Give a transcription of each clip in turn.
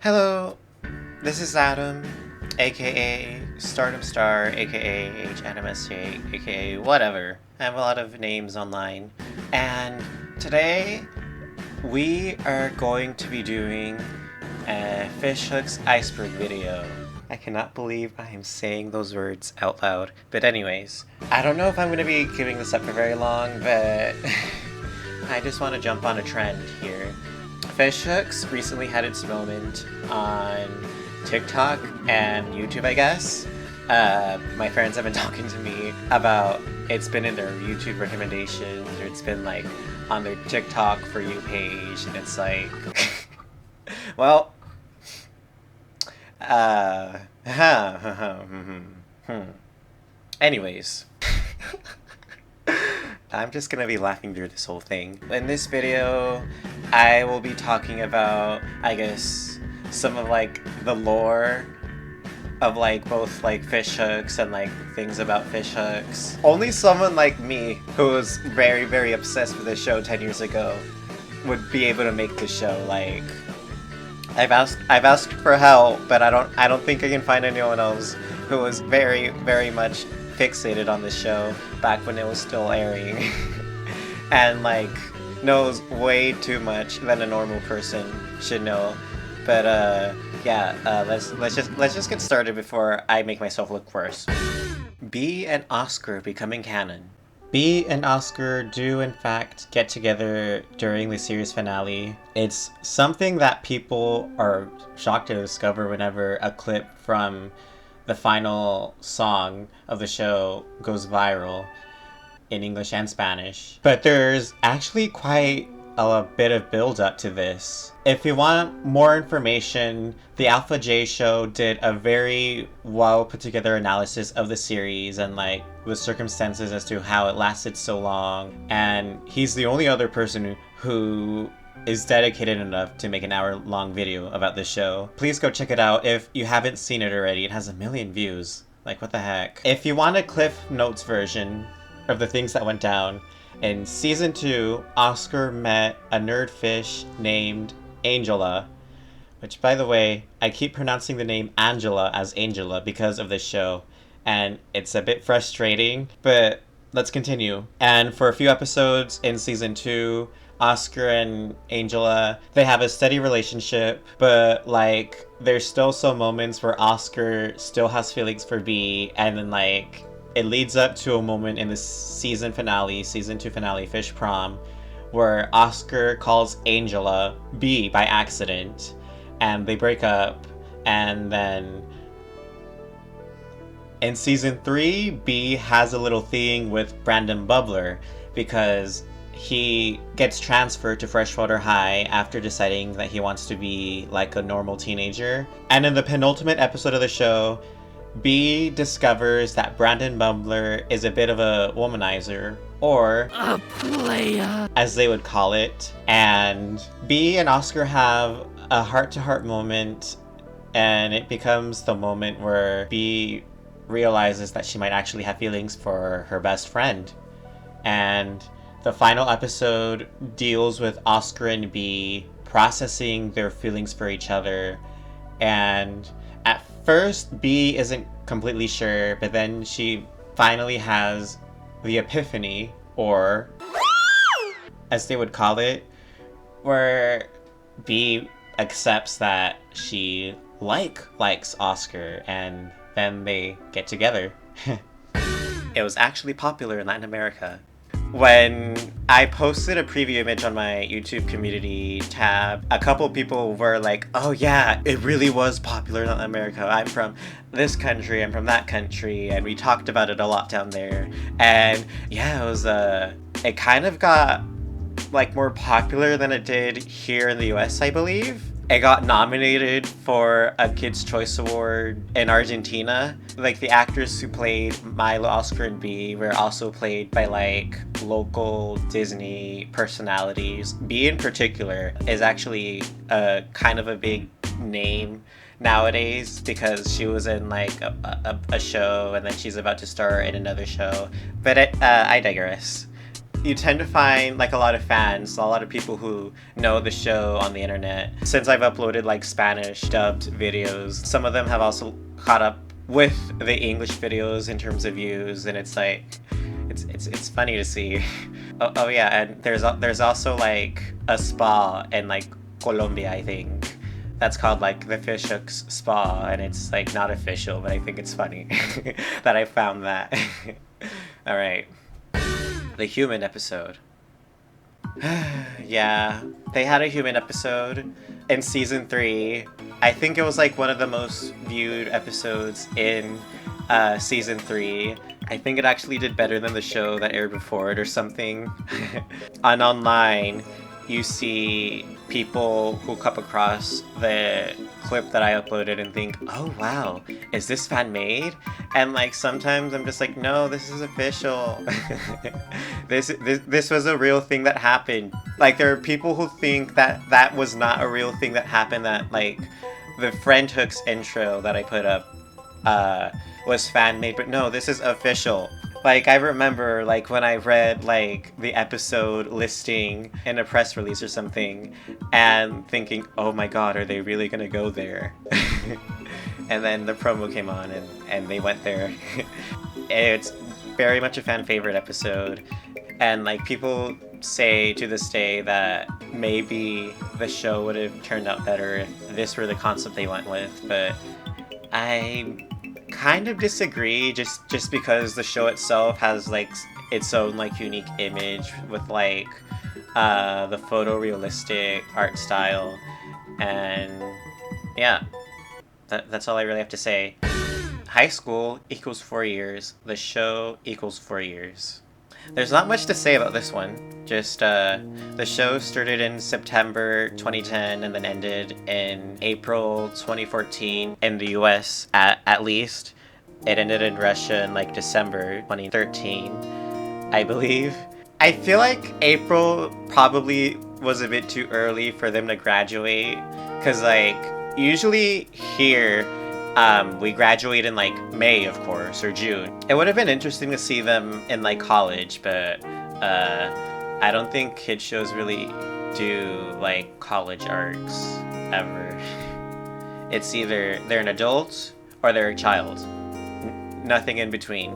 Hello, this is Adam, aka Stardom Star, aka HNMSJ, aka whatever. I have a lot of names online. And today we are going to be doing a Fishhooks iceberg video. I cannot believe I am saying those words out loud. But anyways, I don't know if I'm going to be keeping this up for very long, but I just want to jump on a trend here. Fishhooks recently had its moment on TikTok and YouTube, I guess. My friends have been talking to me about it's been in their YouTube recommendations or it's been like on their TikTok For You page, and it's like, well, anyways. I'm just gonna be laughing through this whole thing. In this video, I will be talking about, I guess, some of like the lore of like both like fishhooks and like things about fishhooks. Only someone like me, who was very, very obsessed with this show 10 years ago, would be able to make this show. Like, I've asked for help, but I don't think I can find anyone else who was very, very much fixated on this show back when it was still airing and like knows way too much than a normal person should know. But let's just get started before I make myself look worse. Bea and Oscar becoming canon. Bea and Oscar do in fact get together during the series finale. It's something that people are shocked to discover whenever a clip from the final song of the show goes viral in English and Spanish. But there's actually quite a bit of build up to this. If you want more information, the Alpha J show did a very well put together analysis of the series and like the circumstances as to how it lasted so long. And he's the only other person who is dedicated enough to make an hour-long video about this show. Please go check it out if you haven't seen it already. It has 1 million views. Like, what the heck? If you want a Cliff Notes version of the things that went down, in Season 2, Oscar met a nerdfish named Angela, which, by the way, I keep pronouncing the name Angela as Angela because of this show, and it's a bit frustrating, but let's continue. And for a few episodes in Season 2, Oscar and Angela, they have a steady relationship, but like there's still some moments where Oscar still has feelings for Bea, and then like it leads up to a moment in the season 2 finale, Fish Prom, where Oscar calls Angela Bea by accident, and they break up. And then in Season 3, Bea has a little thing with Brandon Bubbler because he gets transferred to Freshwater High after deciding that he wants to be like a normal teenager. And in the penultimate episode of the show, Bea discovers that Brandon Bubbler is a bit of a womanizer, or a player, as they would call it. And Bea and Oscar have a heart-to-heart moment, and it becomes the moment where Bea realizes that she might actually have feelings for her best friend. And the final episode deals with Oscar and Bea processing their feelings for each other. And at first, Bea isn't completely sure, but then she finally has the epiphany, or as they would call it, where Bea accepts that she likes Oscar, and then they get together. It was actually popular in Latin America. When I posted a preview image on my YouTube community tab, a couple people were like, oh yeah, it really was popular in Latin America. I'm from this country, I'm from that country, and we talked about it a lot down there. And yeah, it kind of got like more popular than it did here in the US, I believe. It got nominated for a Kids' Choice Award in Argentina. Like, the actors who played Milo, Oscar, and Bea were also played by like local Disney personalities. Bea in particular is actually kind of a big name nowadays because she was in like a show, and then she's about to star in another show. But I digress. you tend to find like a lot of fans, a lot of people who know the show on the internet. Since I've uploaded like Spanish dubbed videos, some of them have also caught up with the English videos in terms of views, and it's like it's funny to see. Oh yeah, and there's also like a spa in like Colombia, I think. That's called like the Fish Hooks Spa, and it's like not official, but I think it's funny that I found that. All right, the human episode. Yeah, they had a human episode in season 3. I think it was like one of the most viewed episodes in season 3. I think it actually did better than the show that aired before it or something. On online, you see people who come across the clip that I uploaded and think, oh wow, is this fan made? And like sometimes I'm just like, no, this is official. This was a real thing that happened. Like there are people who think that that was not a real thing that happened, that like the Friend Hooks intro that I put up was fan made, but no, this is official. Like, I remember, like, when I read, like, the episode listing in a press release or something, and thinking, oh my god, are they really gonna go there? And then the promo came on, and they went there. It's very much a fan favorite episode, and, like, people say to this day that maybe the show would have turned out better if this were the concept they went with, but I kind of disagree, just because the show itself has like its own like unique image with like the photorealistic art style, and yeah, that's all I really have to say. High school equals 4 years, the show equals 4 years. There's not much to say about this one. Just the show started in September 2010 and then ended in April 2014 in the US at least. It ended in Russia in like December 2013, I believe. I feel like April probably was a bit too early for them to graduate, because like usually here we graduate in like May, of course, or June. It would have been interesting to see them in like college, but I don't think kid shows really do like college arcs ever. It's either they're an adult or they're a child. Nothing in between.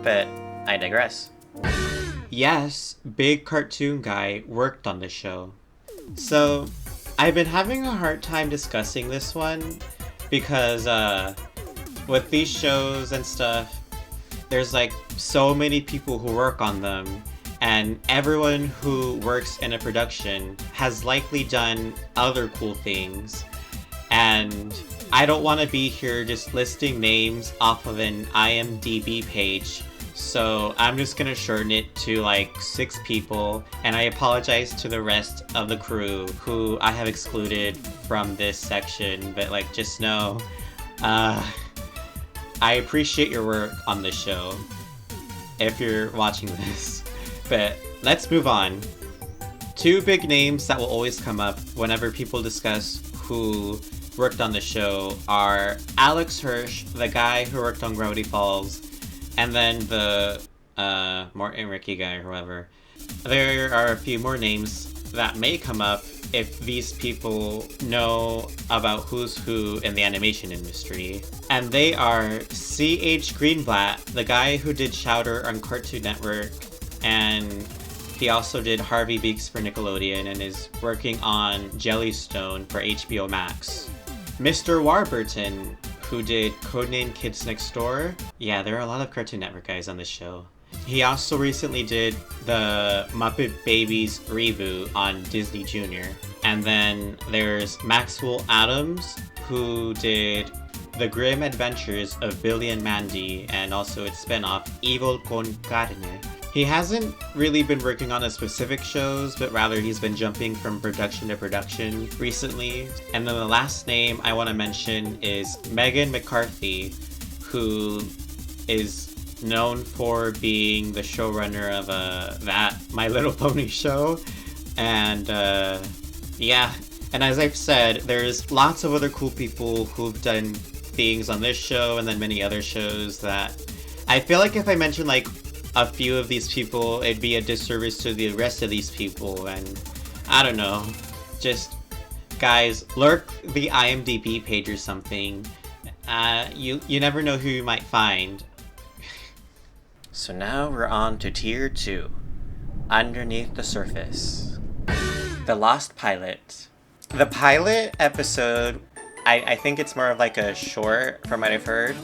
But I digress. Yes, Big Cartoon Guy worked on the show. So I've been having a hard time discussing this one because with these shows and stuff, there's like so many people who work on them, and everyone who works in a production has likely done other cool things, and I don't want to be here just listing names off of an IMDb page, so I'm just gonna shorten it to like 6 people, and I apologize to the rest of the crew who I have excluded from this section, but like just know, I appreciate your work on this show, if you're watching this. But let's move on. 2 big names that will always come up whenever people discuss who worked on the show are Alex Hirsch, the guy who worked on Gravity Falls, and then the Morton Ricky guy or whoever. There are a few more names that may come up if these people know about who's who in the animation industry. And they are C.H. Greenblatt, the guy who did Chowder on Cartoon Network, and he also did Harvey Beaks for Nickelodeon and is working on Jellystone for HBO Max. Mr. Warburton, who did Codename Kids Next Door. Yeah, there are a lot of Cartoon Network guys on this show. He also recently did the Muppet Babies reboot on Disney Junior. And then there's Maxwell Adams, who did The Grim Adventures of Billy and Mandy, and also its spin-off, Evil con Carne. He hasn't really been working on a specific shows, but rather he's been jumping from production to production recently. And then the last name I want to mention is Megan McCarthy, who is known for being the showrunner of that My Little Pony show. And yeah, and as I've said, there's lots of other cool people who've done things on this show and then many other shows that I feel like if I mention like a few of these people, it'd be a disservice to the rest of these people. And I don't know, just guys, lurk the IMDb page or something. You never know who you might find. So now we're on to Tier 2, Underneath the Surface. The Lost Pilot. The pilot episode, I think it's more of like a short, from what I've heard,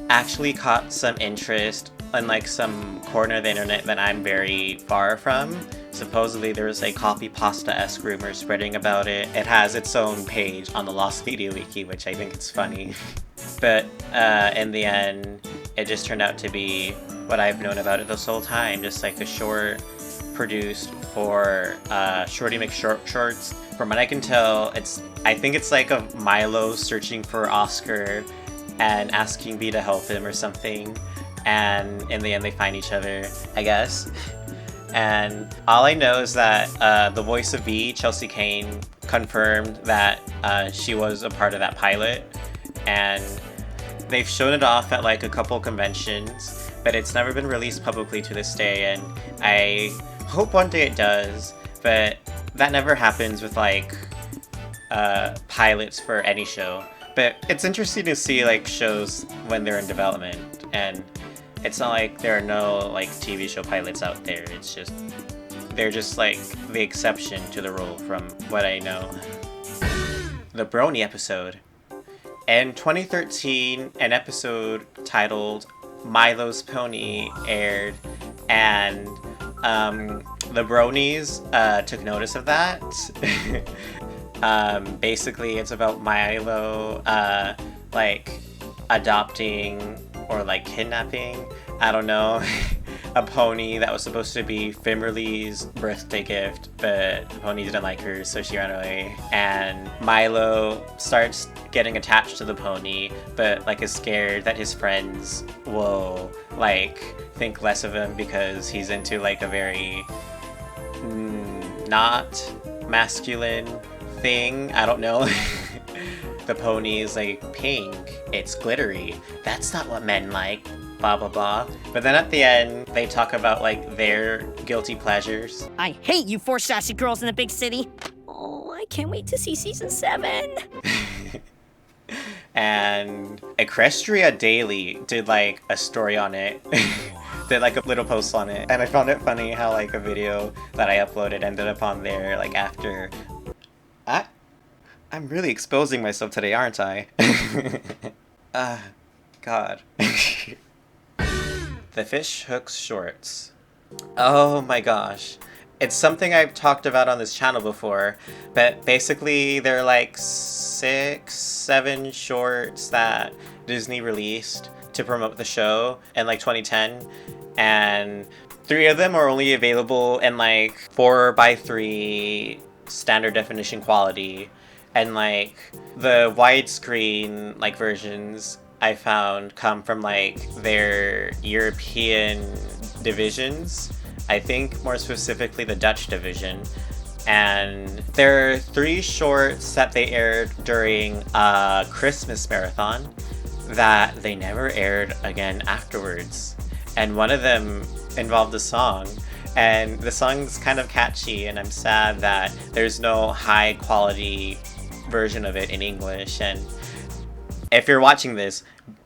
actually caught some interest in like some corner of the internet that I'm very far from. Supposedly there's a copy pasta-esque rumor spreading about it. It has its own page on the Lost Video Wiki, which I think is funny. But in the end, it just turned out to be what I've known about it this whole time, just like a short produced for Shorty McShorts. From what I can tell, I think it's like a Milo searching for Oscar and asking B to help him or something, and in the end they find each other, I guess. And all I know is that the voice of B, Chelsea Kane, confirmed that she was a part of that pilot, and they've shown it off at like a couple conventions, but it's never been released publicly to this day, and I hope one day it does, but that never happens with like pilots for any show. But it's interesting to see like shows when they're in development, and it's not like there are no like TV show pilots out there. It's just they're just like the exception to the rule from what I know. The Brony episode. In 2013, an episode titled Milo's Pony aired, and the Bronies took notice of that. Basically, it's about Milo like adopting or like kidnapping, I don't know, a pony that was supposed to be Fimberly's birthday gift, but the pony didn't like her, so she ran away. And Milo starts getting attached to the pony, but like is scared that his friends will like think less of him because he's into like a very not masculine thing. I don't know. The pony is like pink, it's glittery, that's not what men like, blah blah blah. But then at the end they talk about like their guilty pleasures. I hate you four sassy girls in the big city. Oh, I can't wait to see season 7. And Equestria Daily did like a story on it. Did like a little post on it, and I found it funny how like a video that I uploaded ended up on there like after. I'm really exposing myself today, aren't I? God. The Fish Hooks shorts. Oh my gosh. It's something I've talked about on this channel before, but basically they're like 6-7 shorts that Disney released to promote the show in like 2010, and 3 of them are only available in like 4:3 standard definition quality, and like the widescreen like versions I found come from like their European divisions. I think more specifically the Dutch division. And there are 3 shorts that they aired during a Christmas marathon that they never aired again afterwards. And one of them involved a song, and the song's kind of catchy, and I'm sad that there's no high quality version of it in English. And if you're watching this,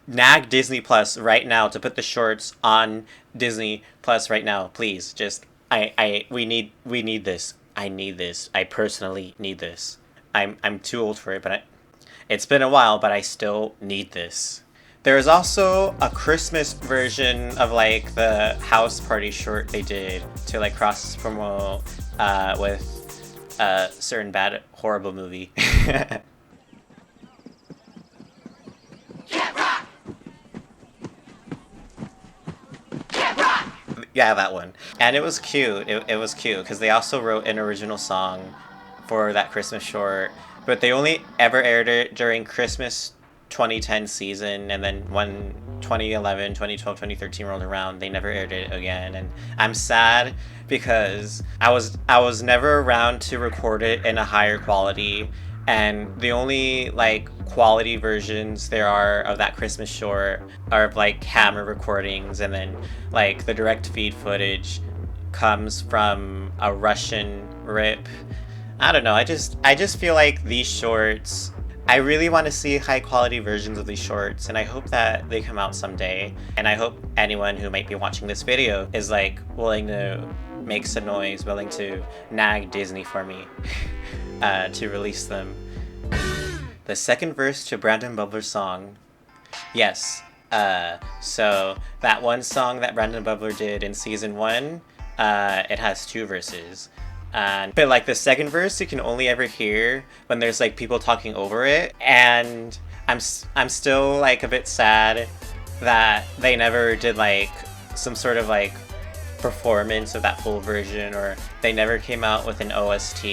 nag Disney Plus right now to put the shorts on Disney Plus right now, please. Just we need this. I need this. I personally need this. I'm too old for it, but it's been a while, but I still need this. There is also a Christmas version of like the house party short they did to like cross promote with a certain bad horrible movie. Yeah, that one. And it was cute. It was cute because they also wrote an original song for that Christmas short, but they only ever aired it during Christmas 2010 season, and then when 2011, 2012, 2013 rolled around, they never aired it again. And I'm sad because I was never around to record it in a higher quality, And the only like quality versions there are of that Christmas short are of like camera recordings, and then like the direct feed footage comes from a Russian rip. I don't know. I just feel like these shorts, I really want to see high quality versions of these shorts, and I hope that they come out someday. And I hope anyone who might be watching this video is like willing to make some noise, willing to nag Disney for me to release them. The second verse to Brandon Bubbler's song. Yes. So that one song that Brandon Bubbler did in season 1, it has 2 verses. But like the second verse you can only ever hear when there's like people talking over it, and I'm still like a bit sad that they never did like some sort of like performance of that full version, or they never came out with an OST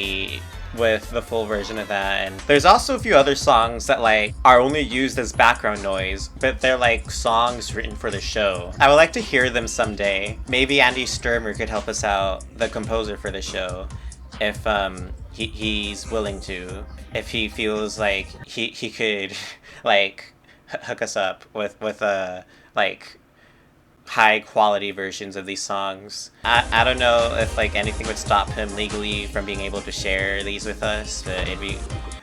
with the full version of that. And there's also a few other songs that like are only used as background noise, but they're like songs written for the show. I would like to hear them someday. Maybe Andy Sturmer could help us out, the composer for the show, if he's willing to, if he feels like he could like hook us up with like high quality versions of these songs. I don't know if like anything would stop him legally from being able to share these with us, but it'd be,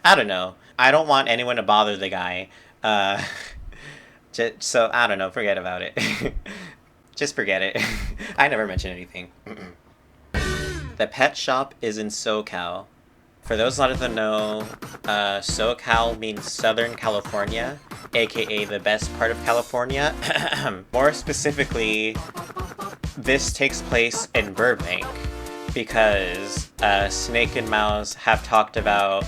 I don't know. I don't want anyone to bother the guy. So I don't know, forget about it. Just forget it. I never mentioned anything. The pet shop is in SoCal. For those not in the know, SoCal means Southern California, aka the best part of California. More specifically, this takes place in Burbank, because Snake and Mouse have talked about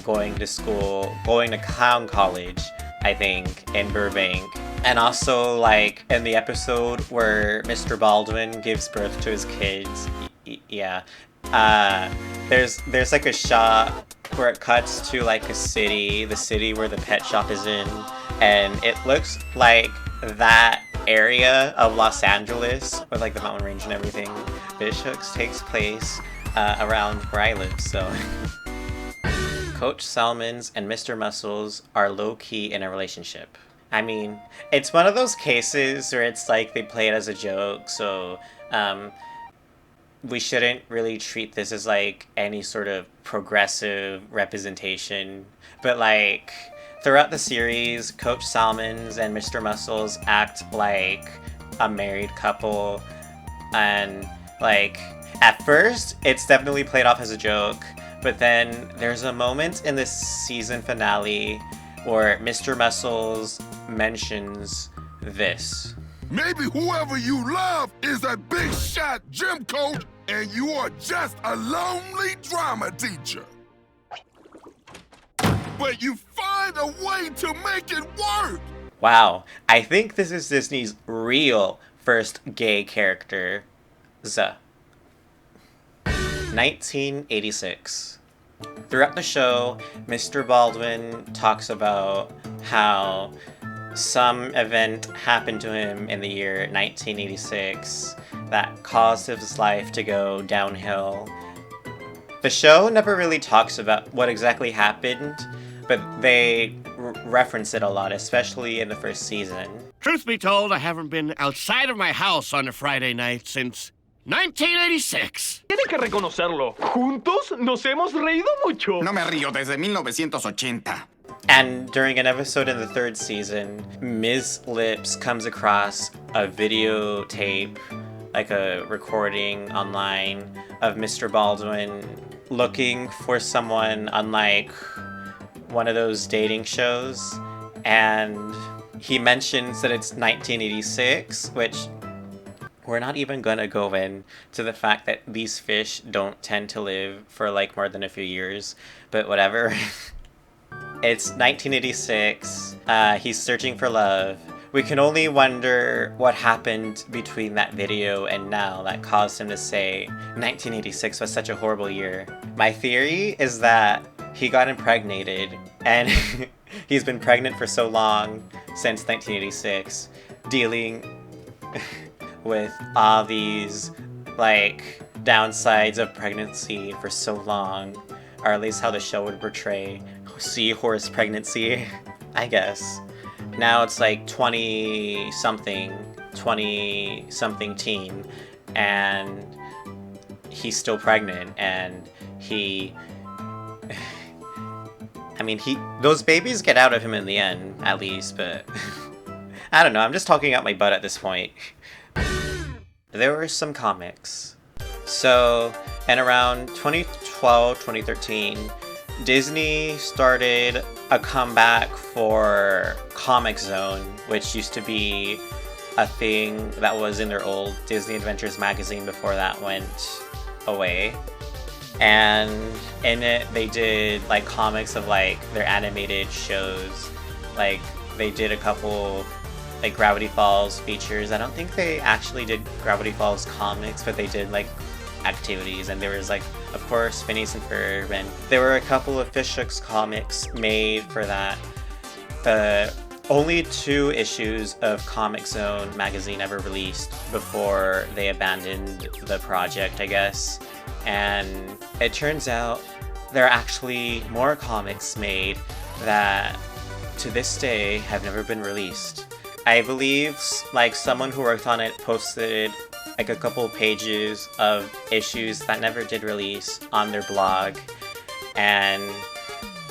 going to clown college, I think, in Burbank. And also, like, in the episode where Mr. Baldwin gives birth to his kids, yeah. There's like a shot where it cuts to like a city, the city where the pet shop is in, and it looks like that area of Los Angeles with like the mountain range and everything. Fish Hooks takes place around where I live, so. Coach Salmons and Mr. Muscles are low-key in a relationship. I mean, it's one of those cases where it's like they play it as a joke, so we shouldn't really treat this as like any sort of progressive representation. But like throughout the series, Coach Salmons and Mr. Muscles act like a married couple, and like at first it's definitely played off as a joke, but then there's a moment in the season finale where Mr. Muscles mentions this. Maybe whoever you love is a big shot gym coach, and you are just a lonely drama teacher. But you find a way to make it work. Wow, I think this is Disney's real first gay character, Zuh. 1986. Throughout the show, Mr. Baldwin talks about how some event happened to him in the year 1986 that caused his life to go downhill. The show never really talks about what exactly happened, but they reference it a lot, especially in the first season. Truth be told, I haven't been outside of my house on a Friday night since 1986. Tiene que reconocerlo. Juntos nos hemos reído mucho. No me río desde 1980. And during an episode in the third season, Ms. Lips comes across a videotape, like a recording online of Mr. Baldwin looking for someone on like one of those dating shows. And he mentions that it's 1986, which we're not even gonna go into the fact that these fish don't tend to live for like more than a few years, but whatever. It's 1986. He's searching for love. We can only wonder what happened between that video and now that caused him to say 1986 was such a horrible year. My theory is that he got impregnated, and he's been pregnant for so long since 1986, dealing with all these like downsides of pregnancy for so long. or at least how the show would portray seahorse pregnancy, I guess. Now it's like 20-something teen, and he's still pregnant, and those babies get out of him in the end, at least, but I don't know, I'm just talking out my butt at this point. There were some comics. So, in around 2012, 2013, Disney started a comeback for Comic Zone, which used to be a thing that was in their old Disney Adventures magazine before that went away. And in it, they did like comics of like their animated shows. Like they did a couple like Gravity Falls features. I don't think they actually did Gravity Falls comics, but they did like activities. And there was like, of course, Phineas and Ferb, and there were a couple of Fish Hooks comics made for that. Only 2 issues of Comic Zone magazine ever released before they abandoned the project, I guess. And it turns out there are actually more comics made that to this day have never been released. I believe like someone who worked on it posted like a couple pages of issues that never did release on their blog, and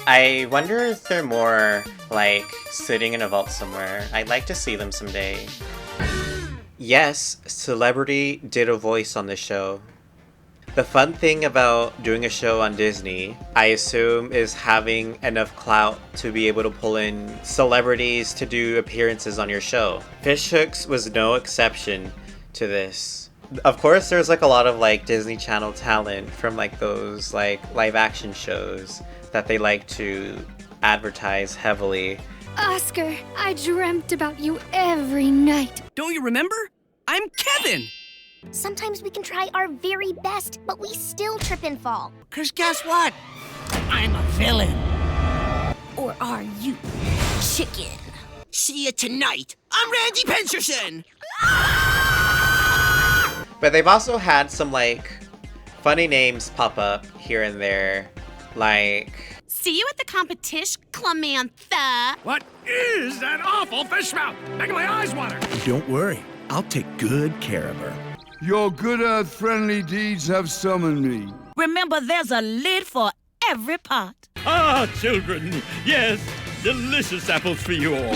I wonder if they're more like sitting in a vault somewhere. I'd like to see them someday. Yes, Celebrity did a voice on the show. The fun thing about doing a show on Disney, I assume, is having enough clout to be able to pull in celebrities to do appearances on your show. Fish Hooks was no exception to this. Of course, there's like a lot of like Disney Channel talent from like those like live action shows that they like to advertise heavily. Oscar, I dreamt about you every night. Don't you remember? I'm Kevin! Sometimes we can try our very best, but we still trip and fall. 'Cause guess what? I'm a villain. Or are you, chicken? See you tonight. I'm Randy Pincherson! But they've also had some like funny names pop up here and there, like... See you at the competition, Clamantha. What is that awful fish mouth? Making my eyes water. Don't worry, I'll take good care of her. Your good earth-friendly deeds have summoned me. Remember, there's a lid for every pot. Ah, children. Yes, delicious apples for you all.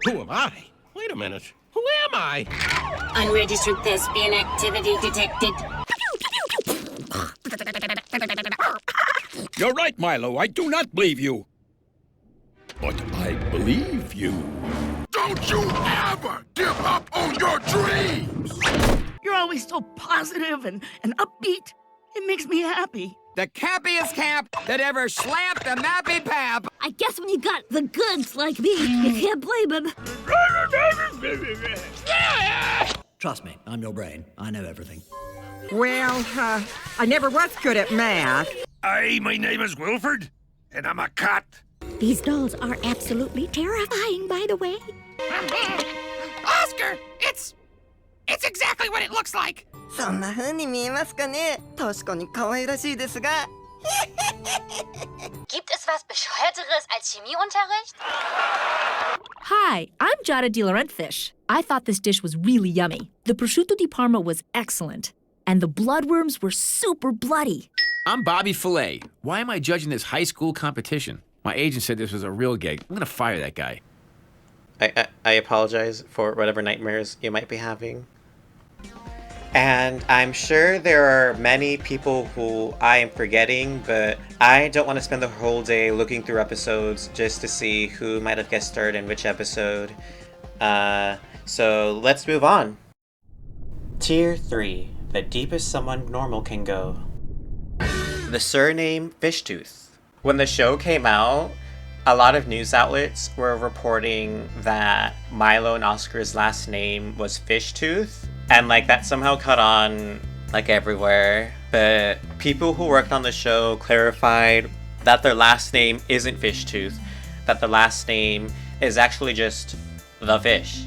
Who am I? Wait a minute. Who am I? Unregistered thespian activity detected. You're right, Milo. I do not believe you. But I believe you. Don't you ever give up on your dreams! You're always so positive and upbeat. It makes me happy. The cappiest cap that ever slapped a nappy pap. I guess when you got the goods like me, you can't blame him. Trust me, I'm no brain. I know everything. Well, I never was good at math. Hi, my name is Wilford, and I'm a cat. These dolls are absolutely terrifying, by the way. Oscar, it's exactly what it looks like. そんな風に見えますかね? 確かに可愛らしいですが。Gibt es was Bescheuerteres als Chemieunterricht? Hi, I'm Giada De Laurentiis. I thought this dish was really yummy. The prosciutto di Parma was excellent, and the bloodworms were super bloody. I'm Bobby Fillet. Why am I judging this high school competition? My agent said this was a real gig. I'm gonna fire that guy. I apologize for whatever nightmares you might be having. And I'm sure there are many people who I am forgetting, but I don't want to spend the whole day looking through episodes just to see who might have guest starred in which episode. So let's move on. Tier 3, the deepest someone normal can go. The surname Fishtooth. When the show came out, a lot of news outlets were reporting that Milo and Oscar's last name was Fishtooth, and like that somehow caught on like everywhere. But people who worked on the show clarified that their last name isn't Fishtooth, that the last name is actually just the fish.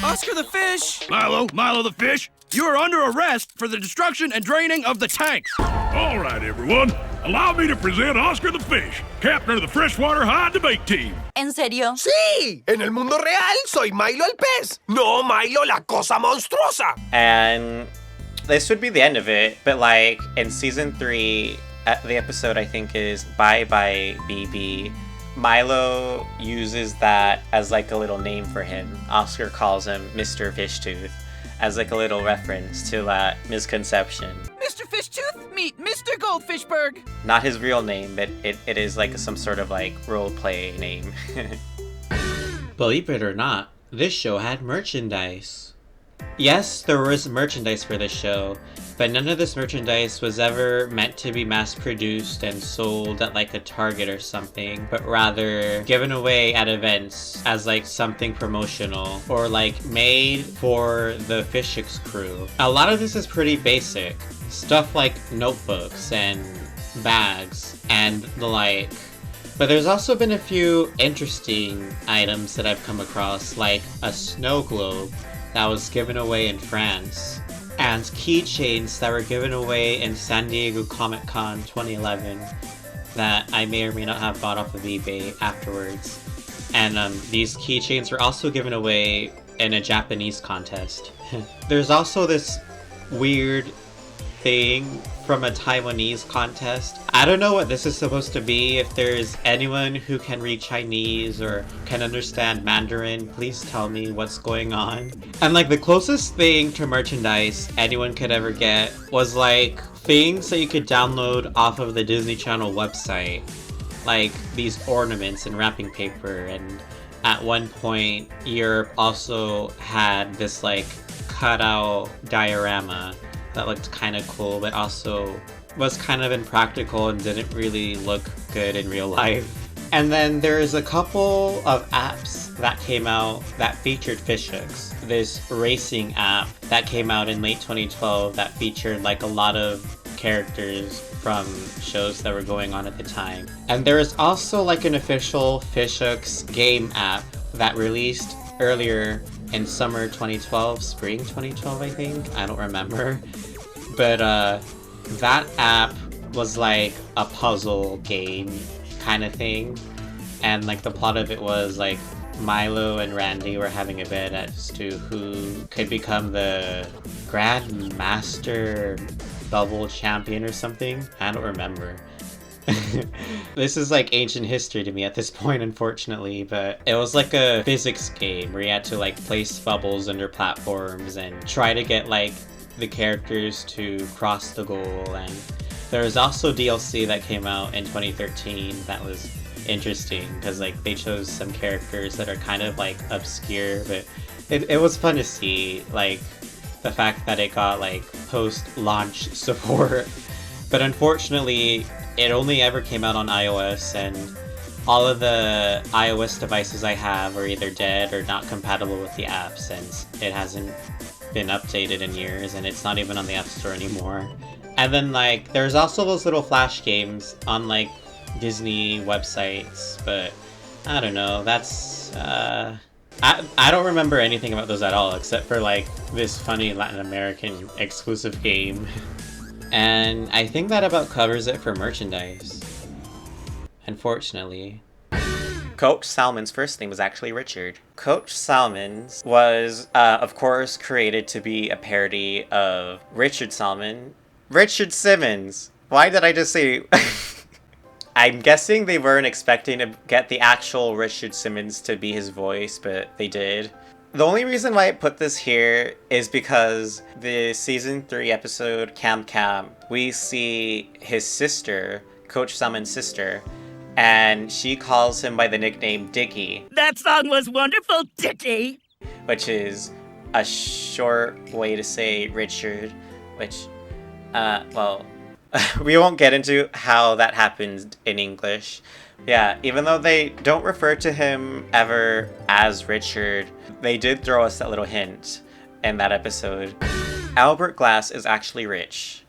Oscar the fish! Milo the fish! You are under arrest for the destruction and draining of the tanks! All right, everyone. Allow me to present Oscar the Fish, captain of the freshwater high debate team. ¿En serio? Sí, en el mundo real soy Milo el pez, no Milo la cosa monstruosa. And this would be the end of it, but like in season 3, the episode I think is Bye Bye BB, Milo uses that as like a little name for him. Oscar calls him Mr. Fishtooth as like a little reference to that misconception. Mr. Fishtooth, meet Mr. Goldfishberg. Not his real name, but it is like some sort of like role play name. Believe it or not, this show had merchandise. Yes, there was merchandise for this show, but none of this merchandise was ever meant to be mass-produced and sold at like a Target or something, but rather given away at events as like something promotional or like made for the Fishix crew. A lot of this is pretty basic. Stuff like notebooks and bags and the like. But there's also been a few interesting items that I've come across, like a snow globe that was given away in France, and keychains that were given away in San Diego Comic-Con 2011 that I may or may not have bought off of eBay afterwards. And these keychains were also given away in a Japanese contest. There's also this weird thing from a Taiwanese contest. I don't know what this is supposed to be. If there's anyone who can read Chinese or can understand Mandarin, please tell me what's going on. And like the closest thing to merchandise anyone could ever get was like things that you could download off of the Disney Channel website. Like these ornaments and wrapping paper, and at one point Europe also had this like cutout diorama that looked kind of cool, but also was kind of impractical and didn't really look good in real life. And then there's a couple of apps that came out that featured Fishix, this racing app that came out in late 2012 that featured like a lot of characters from shows that were going on at the time. And there is also like an official Fishix game app that released earlier in summer 2012, spring 2012 I think, I don't remember. But that app was like a puzzle game kind of thing, and like the plot of it was like Milo and Randy were having a bet as to who could become the Grand Master Bubble Champion or something. I don't remember. This is like ancient history to me at this point, unfortunately, but it was like a physics game where you had to like place bubbles under platforms and try to get like the characters to cross the goal. And there was also DLC that came out in 2013 that was interesting because like they chose some characters that are kind of like obscure, but it was fun to see like the fact that it got like post-launch support. But unfortunately it only ever came out on iOS, and all of the iOS devices I have are either dead or not compatible with the app since it hasn't been updated in years, and it's not even on the App Store anymore. And then like there's also those little flash games on like Disney websites, but I don't know, that's I don't remember anything about those at all except for like this funny Latin American exclusive game. And I think that about covers it for merchandise, unfortunately. Coach Salmon's first name was actually Richard. Coach Salmon's was, of course, created to be a parody of Richard Salmon. Richard Simmons! Why did I just say... I'm guessing they weren't expecting to get the actual Richard Simmons to be his voice, but they did. The only reason why I put this here is because the season 3 episode Camp Camp, we see his sister, Coach Salmon's sister, and she calls him by the nickname Dickie. That song was wonderful, Dickie! Which is a short way to say Richard, which, well, we won't get into how that happened in English. Yeah, even though they don't refer to him ever as Richard, they did throw us that little hint in that episode. Albert Glass is actually rich.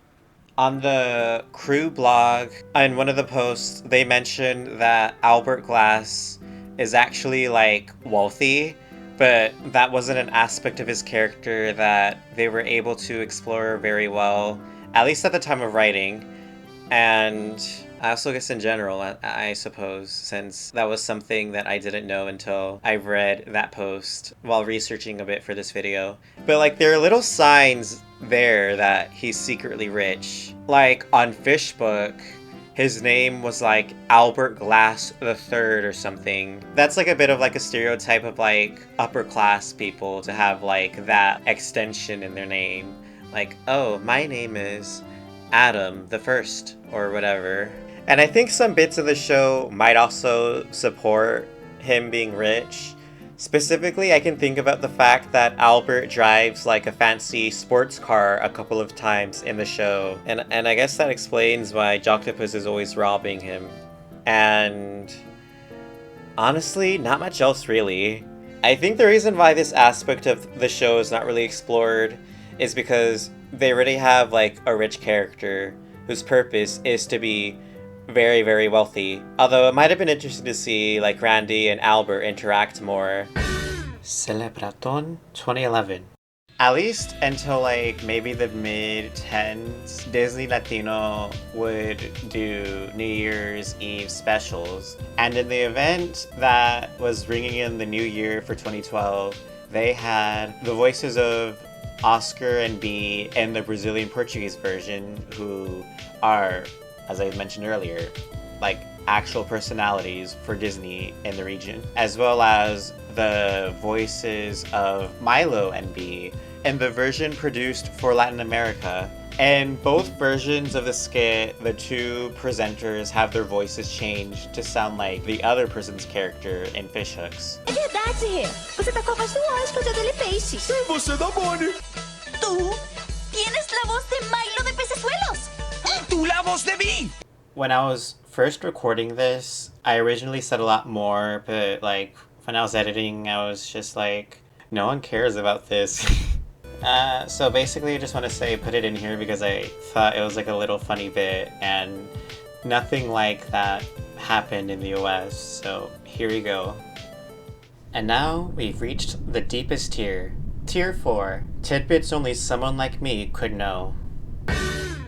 On the crew blog, in one of the posts, they mentioned that Albert Glass is actually like wealthy, but that wasn't an aspect of his character that they were able to explore very well, at least at the time of writing. And I also guess in general, I suppose, since that was something that I didn't know until I read that post while researching a bit for this video. But like, there are little signs there that he's secretly rich. Like on Fishbook, his name was like Albert Glass III or something. That's like a bit of like a stereotype of like upper class people to have like that extension in their name. Like, oh, my name is Adam the First or whatever. And I think some bits of the show might also support him being rich. Specifically, I can think about the fact that Albert drives like a fancy sports car a couple of times in the show. And I guess that explains why Joctopus is always robbing him. And honestly, not much else really. I think the reason why this aspect of the show is not really explored is because they already have like a rich character whose purpose is to be very, very wealthy. Although it might have been interesting to see like Randy and Albert interact more. Celebratón 2011. At least until like maybe the mid-10s, Disney Latino would do New Year's Eve specials. And in the event that was ringing in the new year for 2012, they had the voices of Oscar and Bea in the Brazilian Portuguese version, who are, as I mentioned earlier, like actual personalities for Disney in the region, as well as the voices of Milo and Bea in the version produced for Latin America. In both versions of the skit, the two presenters have their voices changed to sound like the other person's character in Fishhooks. É verdade, Rê. Você tá com a voz do hóspede dele peixe. E você da Bonnie. Tú tienes la voz de Milo de Pecesuelos. Y tú la voz de Bea. When I was first recording this, I originally said a lot more, but like when I was editing, I was just like, no one cares about this. So basically I just want to say put it in here because I thought it was like a little funny bit, and nothing like that happened in the US, so here we go. And now we've reached the deepest tier. Tier 4. Tidbits only someone like me could know.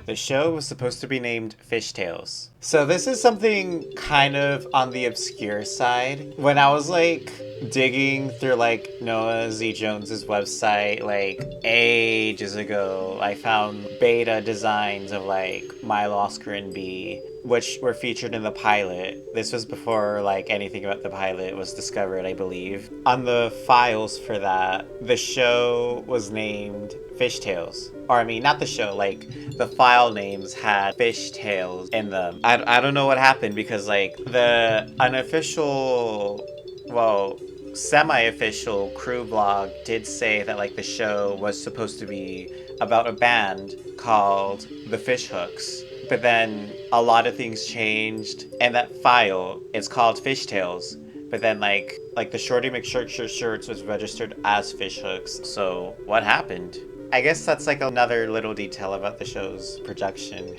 The show was supposed to be named Fishtails. So this is something kind of on the obscure side. When I was like digging through like Noah Z. Jones's website like ages ago, I found beta designs of like Milo, Oscar, and Bea, which were featured in the pilot. This was before like anything about the pilot was discovered, I believe. On the files for that, the show was named Fishtails. Or I mean, not the show, like the file names had Fishtails in them. I don't know what happened because like the unofficial, well, semi-official crew blog did say that like the show was supposed to be about a band called the Fishhooks. But then a lot of things changed, and that file is called Fishtails. But then like the Shorty McShirts was registered as Fishhooks. So what happened? I guess that's like another little detail about the show's production.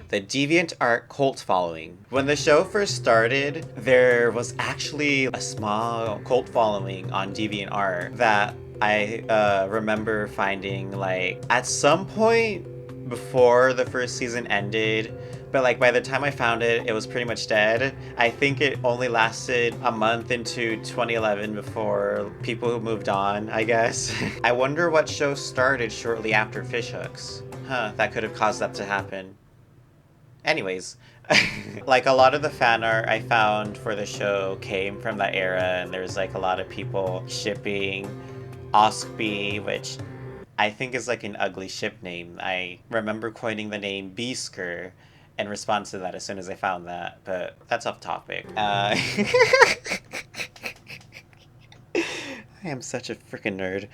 The DeviantArt cult following. When the show first started, there was actually a small cult following on DeviantArt that I remember finding like at some point before the first season ended, but like by the time I found it, it was pretty much dead. I think it only lasted a month into 2011 before people moved on, I guess. I wonder what show started shortly after Fishhooks. Huh, that could have caused that to happen. Anyways, like a lot of the fan art I found for the show came from that era, and there's like a lot of people shipping Osby, which I think is like an ugly ship name. I remember coining the name Beasker in response to that as soon as I found that, but that's off topic. I am such a freaking nerd.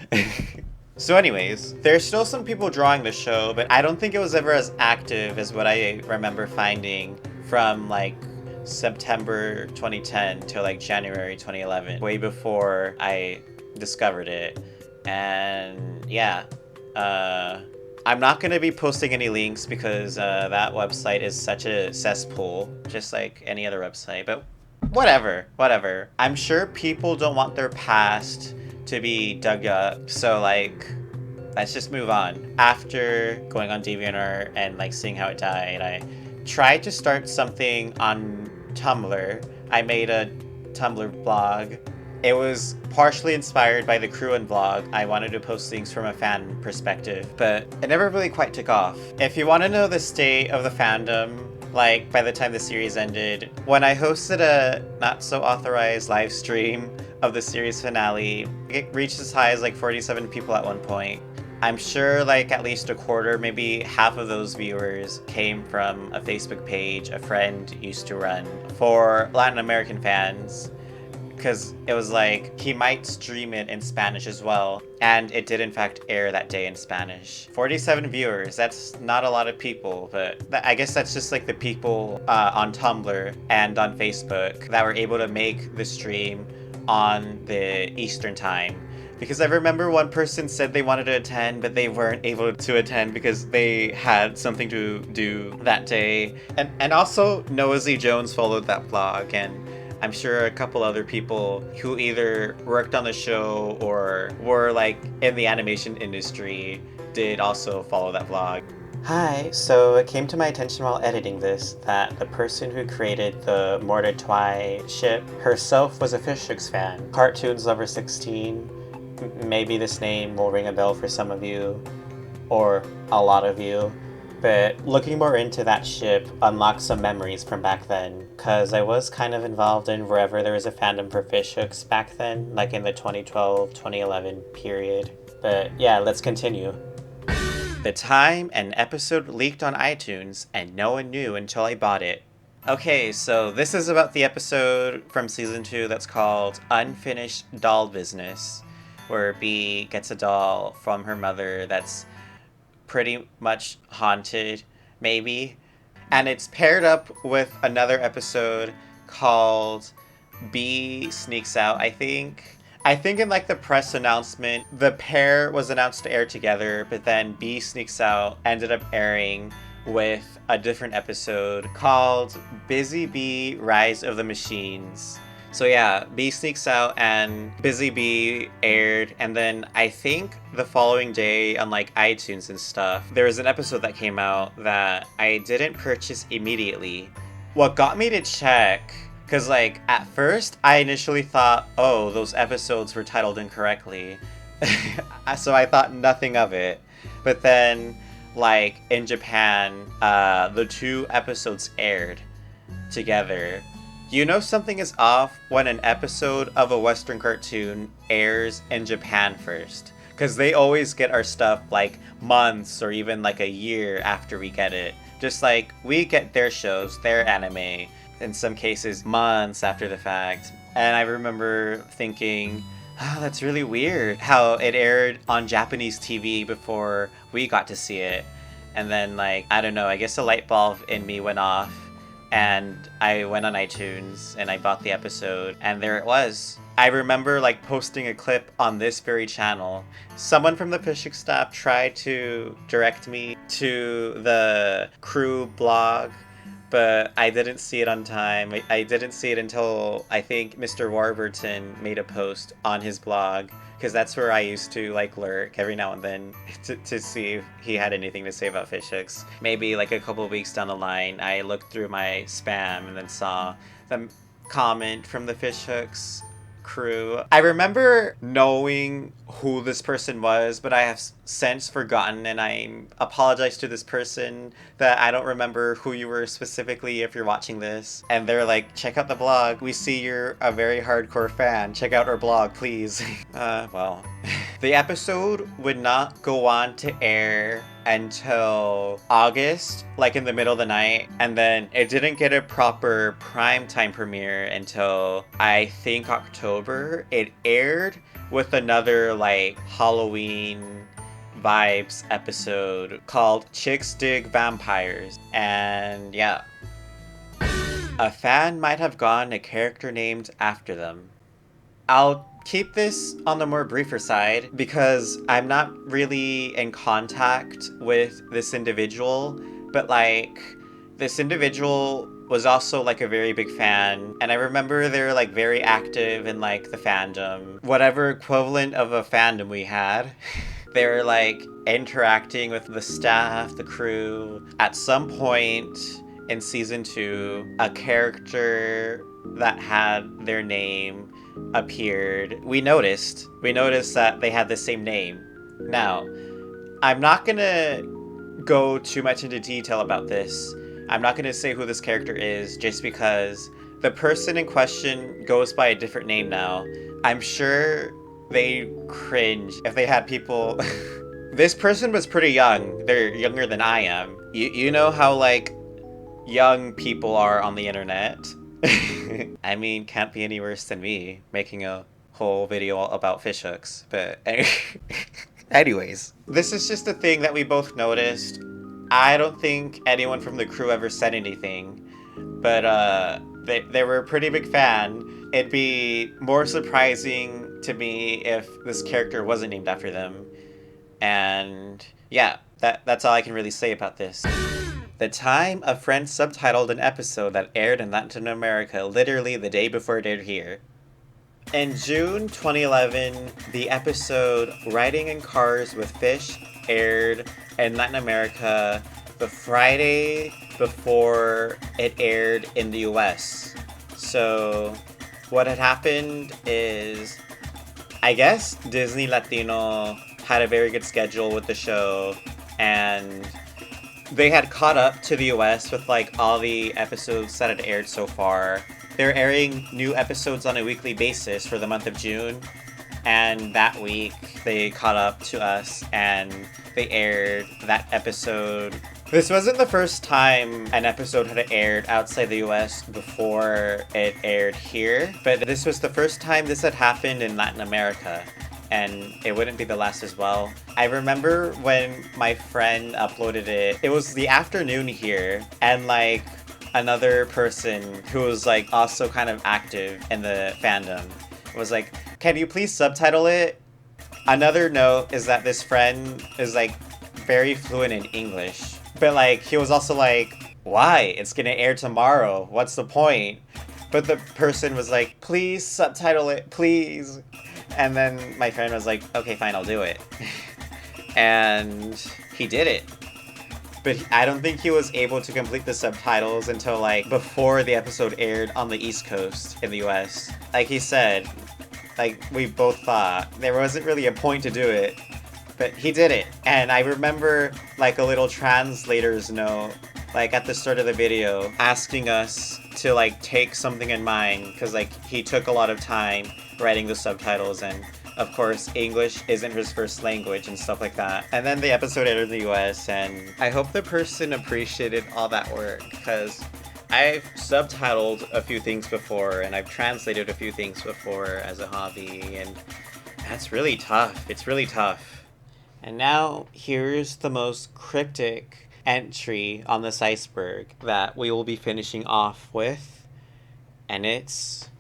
So anyways, there's still some people drawing the show, but I don't think it was ever as active as what I remember finding from like September 2010 to like January 2011, way before I discovered it. And yeah, I'm not going to be posting any links because that website is such a cesspool, just like any other website, but whatever. I'm sure people don't want their past to be dug up, so like let's just move on. After going on DeviantArt and like seeing how it died, I tried to start something on Tumblr. I made a Tumblr blog. It was partially inspired by the Cruin blog. I wanted to post things from a fan perspective, but it never really quite took off. If you want to know the state of the fandom, like by the time the series ended, when I hosted a not so authorized live stream of the series finale, it reached as high as like 47 people at one point. I'm sure like at least a quarter, maybe half of those viewers came from a Facebook page a friend used to run for Latin American fans, because it was like he might stream it in Spanish as well, and it did in fact air that day in Spanish. 47 viewers, that's not a lot of people, but I guess that's just like the people on Tumblr and on Facebook that were able to make the stream on the Eastern time. Because I remember one person said they wanted to attend, but they weren't able to attend because they had something to do that day. And also Noah Z. Jones followed that blog, and I'm sure a couple other people who either worked on the show or were like in the animation industry did also follow that vlog. Hi, so it came to my attention while editing this that the person who created the Morta Twy ship herself was a Fishhooks fan. Cartoons Lover 16. Maybe this name will ring a bell for some of you, or a lot of you. But looking more into that ship unlocked some memories from back then, because I was kind of involved in wherever there was a fandom for Fishhooks back then, like in the 2012-2011 period. But yeah, let's continue. The time and episode leaked on iTunes, and no one knew until I bought it. Okay, so this is about the episode from season 2 that's called Unfinished Doll Business, where Bee gets a doll from her mother that's pretty much haunted, maybe. And it's paired up with another episode called Bee Sneaks Out, I think. I think in like the press announcement, the pair was announced to air together, but then Bee Sneaks Out ended up airing with a different episode called Busy Bee Rise of the Machines. So yeah, Bee Sneaks Out and Busy Bee aired, and then I think the following day on like iTunes and stuff, there was an episode that came out that I didn't purchase immediately. What got me to check, because like at first I initially thought, oh, those episodes were titled incorrectly. So I thought nothing of it. But then like in Japan, the 2 episodes aired together. You know something is off when an episode of a Western cartoon airs in Japan first. Because they always get our stuff like months or even like a year after we get it. Just like we get their shows, their anime, in some cases months after the fact. And I remember thinking, oh, that's really weird how it aired on Japanese TV before we got to see it. And then like, I don't know, I guess a light bulb in me went off. And I went on iTunes and I bought the episode, and there it was. I remember like posting a clip on this very channel. Someone from the Fishhooks staff tried to direct me to the crew blog, but I didn't see it on time. I didn't see it until I think Mr. Warburton made a post on his blog, because that's where I used to like lurk every now and then to see if he had anything to say about Fishhooks. Maybe like a couple of weeks down the line, I looked through my spam and then saw the comment from the Fishhooks crew. I remember knowing who this person was, but I have since forgotten, and I apologize to this person that I don't remember who you were specifically if you're watching this. And they're like, check out the blog. We see you're a very hardcore fan. Check out our blog, please. Well. The episode would not go on to air until August, like in the middle of the night, and then it didn't get a proper primetime premiere until I think October. It aired with another like Halloween vibes episode called Chicks Dig Vampires, and yeah. A fan might have gotten a character named after them. I'll keep this on the more briefer side because I'm not really in contact with this individual, but like this individual was also like a very big fan, and I remember they were like very active in like the fandom, whatever equivalent of a fandom we had. they were like interacting with the staff, the crew. At some point in season 2, a character that had their name appeared. We noticed that they had the same name. Now, I'm not gonna go too much into detail about this. I'm not gonna say who this character is just because the person in question goes by a different name now. I'm sure they cringe if they had people. This person was pretty young. They're younger than I am. You know how like young people are on the internet. I mean, can't be any worse than me making a whole video about fishhooks. But anyways, this is just a thing that we both noticed. I don't think anyone from the crew ever said anything, but they were a pretty big fan. It'd be more surprising to me if this character wasn't named after them. And yeah, that's all I can really say about this. The time a friend subtitled an episode that aired in Latin America literally the day before it aired here. In June 2011, the episode Riding in Cars with Fish aired in Latin America the Friday before it aired in the US. So what had happened is, I guess Disney Latino had a very good schedule with the show, and they had caught up to the US with like all the episodes that had aired so far. They're airing new episodes on a weekly basis for the month of June, and that week they caught up to us and they aired that episode. This wasn't the first time an episode had aired outside the US before it aired here, but this was the first time this had happened in Latin America, and it wouldn't be the last as well. I remember when my friend uploaded it, it was the afternoon here, and like another person who was like also kind of active in the fandom was like, can you please subtitle it? Another note is that this friend is like very fluent in English, but like he was also like, why? It's gonna air tomorrow. What's the point? But the person was like, please subtitle it, please. And then my friend was like, okay, fine, I'll do it. And he did it. But I don't think he was able to complete the subtitles until like before the episode aired on the East Coast in the US. Like he said, like we both thought there wasn't really a point to do it, but he did it. And I remember like a little translator's note, like at the start of the video, asking us to like take something in mind, because like he took a lot of time writing the subtitles, and of course English isn't his first language and stuff like that. And then the episode aired in the US, and I hope the person appreciated all that work, because I've subtitled a few things before and I've translated a few things before as a hobby, and that's really tough. It's really tough. And now here's the most cryptic entry on this iceberg that we will be finishing off with, and it's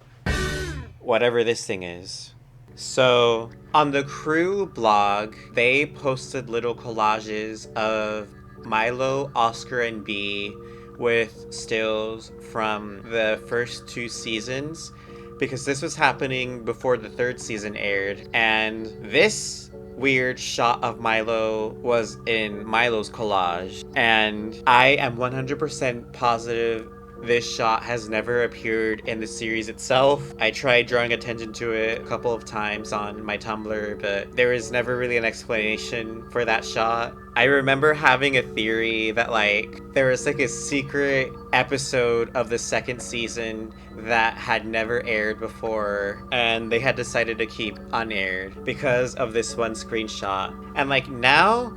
whatever this thing is. So on the crew blog, they posted little collages of Milo, Oscar, and Bee with stills from the first 2 seasons, because this was happening before the 3rd season aired, and this weird shot of Milo was in Milo's collage, and I am 100% positive this shot has never appeared in the series itself. I tried drawing attention to it a couple of times on my Tumblr, but there was never really an explanation for that shot. I remember having a theory that like there was like a secret episode of the 2nd season that had never aired before, and they had decided to keep unaired because of this one screenshot. And like now,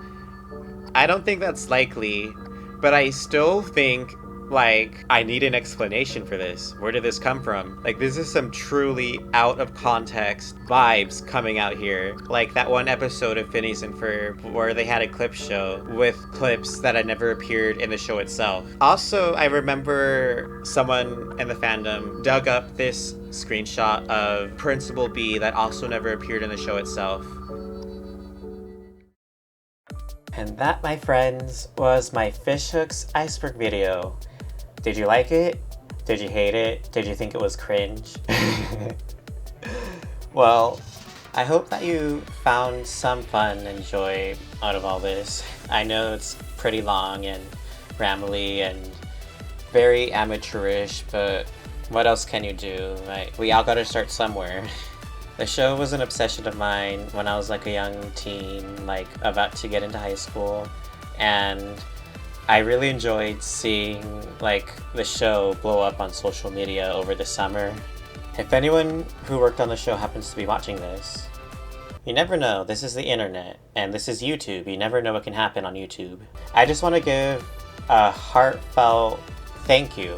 I don't think that's likely, but I still think like I need an explanation for this. Where did this come from? Like this is some truly out of context vibes coming out here. Like that one episode of Phineas and Ferb where they had a clip show with clips that had never appeared in the show itself. Also, I remember someone in the fandom dug up this screenshot of Principal Bee that also never appeared in the show itself. And that, my friends, was my Fishhooks iceberg video. Did you like it? Did you hate it? Did you think it was cringe? Well, I hope that you found some fun and joy out of all this. I know it's pretty long and rambly and very amateurish, but what else can you do? Like, we all gotta start somewhere. The show was an obsession of mine when I was like a young teen, like about to get into high school, and I really enjoyed seeing like the show blow up on social media over the summer. If anyone who worked on the show happens to be watching this, you never know, this is the internet, and this is YouTube, you never know what can happen on YouTube. I just want to give a heartfelt thank you.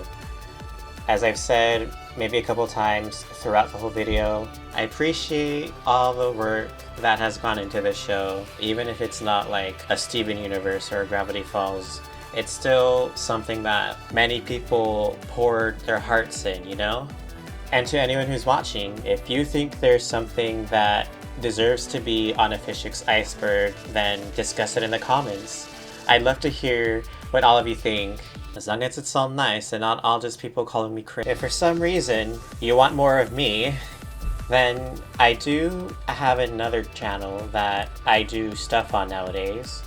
As I've said maybe a couple times throughout the whole video, I appreciate all the work that has gone into this show. Even if it's not like a Steven Universe or a Gravity Falls, it's still something that many people poured their hearts in, you know? And to anyone who's watching, if you think there's something that deserves to be on a Fishix iceberg, then discuss it in the comments. I'd love to hear what all of you think, as long as it's all nice and not all just people calling me cringe. If for some reason you want more of me, then I do have another channel that I do stuff on nowadays,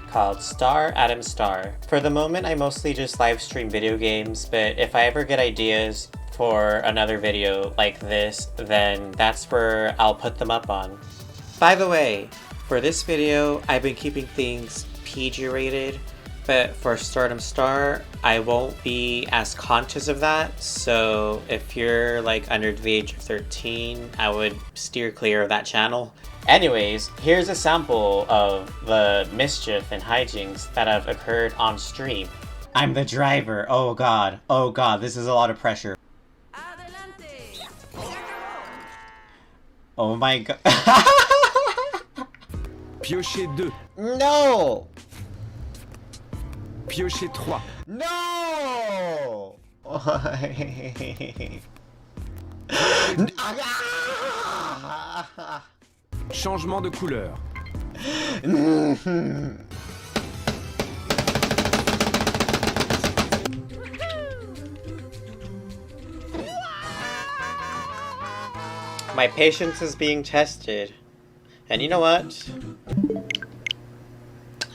called Star Adam Star. For the moment, I mostly just live stream video games, but if I ever get ideas for another video like this, then that's where I'll put them up on. By the way, for this video, I've been keeping things PG rated, but for Stardom Star, I won't be as conscious of that, so if you're like under the age of 13, I would steer clear of that channel. Anyways, here's a sample of the mischief and hijinks that have occurred on stream. I'm the driver, oh god, this is a lot of pressure. Oh my god. Piochez 2. No! Piochez 3. No! Changement de couleur. My patience is being tested. And you know what?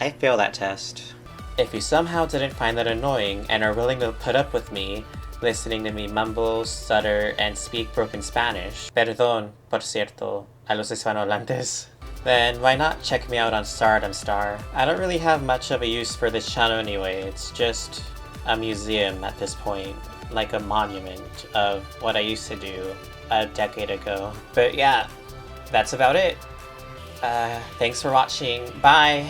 I failed that test. If you somehow didn't find that annoying and are willing to put up with me listening to me mumble, stutter, and speak broken Spanish, perdón, por cierto, a los hispanohablantes, then why not check me out on Stardom Star? I don't really have much of a use for this channel anyway, it's just a museum at this point, like a monument of what I used to do a decade ago. But yeah, that's about it. Thanks for watching, bye!